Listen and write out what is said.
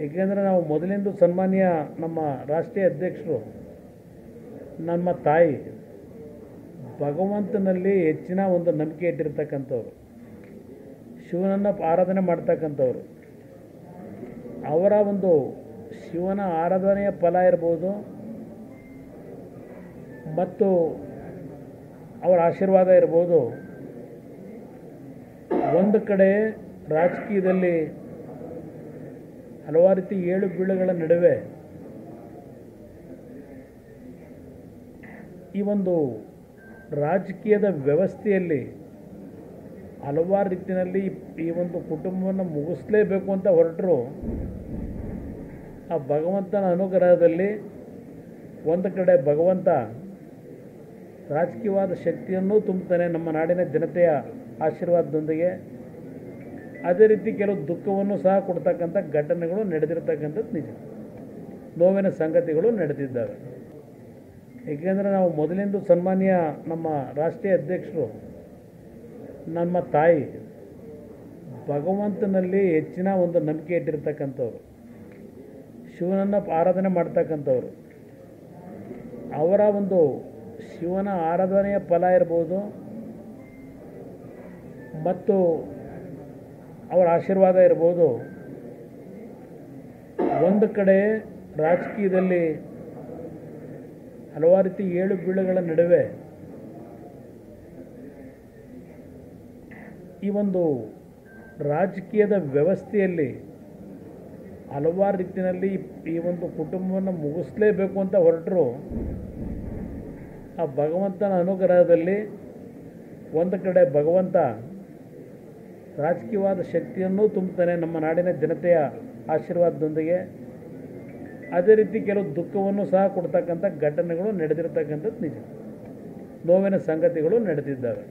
ಏಕೆಂದರೆ ನಾವು ಮೊದಲಿಂದ ಸನ್ಮಾನ್ಯ ನಮ್ಮ ರಾಷ್ಟ್ರೀಯ ಅಧ್ಯಕ್ಷರು ನಮ್ಮ ತಾಯಿ ಭಗವಂತನಲ್ಲಿ ಹೆಚ್ಚಿನ ಒಂದು ನಂಬಿಕೆ ಇಟ್ಟಿರ್ತಕ್ಕಂಥವ್ರು, ಶಿವನನ್ನು ಆರಾಧನೆ ಮಾಡ್ತಕ್ಕಂಥವ್ರು. ಅವರ ಒಂದು ಶಿವನ ಆರಾಧನೆಯ ಫಲ ಇರ್ಬೋದು ಮತ್ತು ಅವರ ಆಶೀರ್ವಾದ ಇರ್ಬೋದು. ಒಂದು ಕಡೆ ರಾಜಕೀಯದಲ್ಲಿ ಹಲವಾರು ರೀತಿ ಏಳು ಬೀಳುಗಳ ನಡುವೆ ಈ ಒಂದು ರಾಜಕೀಯದ ವ್ಯವಸ್ಥೆಯಲ್ಲಿ ಹಲವಾರು ರೀತಿಯಲ್ಲಿ ಈ ಒಂದು ಕುಟುಂಬವನ್ನು ಮುಗಿಸಲೇಬೇಕು ಅಂತ ಹೊರಟರು. ಆ ಭಗವಂತನ ಅನುಗ್ರಹದಲ್ಲಿ ಒಂದು ಕಡೆ ಭಗವಂತ ರಾಜಕೀಯವಾದ ಶಕ್ತಿಯನ್ನೂ ತುಂಬುತ್ತಾನೆ ನಮ್ಮ ನಾಡಿನ ಜನತೆಯ ಆಶೀರ್ವಾದದೊಂದಿಗೆ. ಅದೇ ರೀತಿ ಕೆಲವು ದುಃಖವನ್ನು ಸಹ ಕೊಡ್ತಕ್ಕಂಥ ಘಟನೆಗಳು ನಡೆದಿರ್ತಕ್ಕಂಥದ್ದು ನಿಜ, ನೋವಿನ ಸಂಗತಿಗಳು ನಡೆದಿದ್ದಾವೆ. ಏಕೆಂದರೆ ನಾವು ಮೊದಲಿಂದ ಸನ್ಮಾನ್ಯ ನಮ್ಮ ರಾಷ್ಟ್ರೀಯ ಅಧ್ಯಕ್ಷರು ನಮ್ಮ ತಾಯಿ ಭಗವಂತನಲ್ಲಿ ಹೆಚ್ಚಿನ ಒಂದು ನಂಬಿಕೆ ಇಟ್ಟಿರ್ತಕ್ಕಂಥವ್ರು, ಶಿವನನ್ನು ಆರಾಧನೆ ಮಾಡ್ತಕ್ಕಂಥವ್ರು. ಅವರ ಒಂದು ಶಿವನ ಆರಾಧನೆಯ ಫಲ ಇರ್ಬೋದು ಮತ್ತು ಅವರ ಆಶೀರ್ವಾದ ಇರ್ಬೋದು. ಒಂದು ಕಡೆ ರಾಜಕೀಯದಲ್ಲಿ ಹಲವಾರು ರೀತಿ ಏಳು ಬೀಳುಗಳ ನಡುವೆ ಈ ಒಂದು ರಾಜಕೀಯದ ವ್ಯವಸ್ಥೆಯಲ್ಲಿ ಹಲವಾರು ರೀತಿಯಲ್ಲಿ ಈ ಒಂದು ಕುಟುಂಬವನ್ನು ಮುಗಿಸಲೇಬೇಕು ಅಂತ ಹೊರಟರು. ಆ ಭಗವಂತನ ಅನುಗ್ರಹದಲ್ಲಿ ಒಂದು ಕಡೆ ಭಗವಂತ ರಾಜಕೀಯವಾದ ಶಕ್ತಿಯನ್ನೂ ತುಂಬುತ್ತಾನೆ ನಮ್ಮ ನಾಡಿನ ಜನತೆಯ ಆಶೀರ್ವಾದದೊಂದಿಗೆ. ಅದೇ ರೀತಿ ಕೆಲವು ದುಃಖವನ್ನು ಸಹ ಕೊಡ್ತಕ್ಕಂಥ ಘಟನೆಗಳು ನಡೆದಿರ್ತಕ್ಕಂಥದ್ದು ನಿಜ, ನೋವಿನ ಸಂಗತಿಗಳು ನಡೆದಿದ್ದಾವೆ.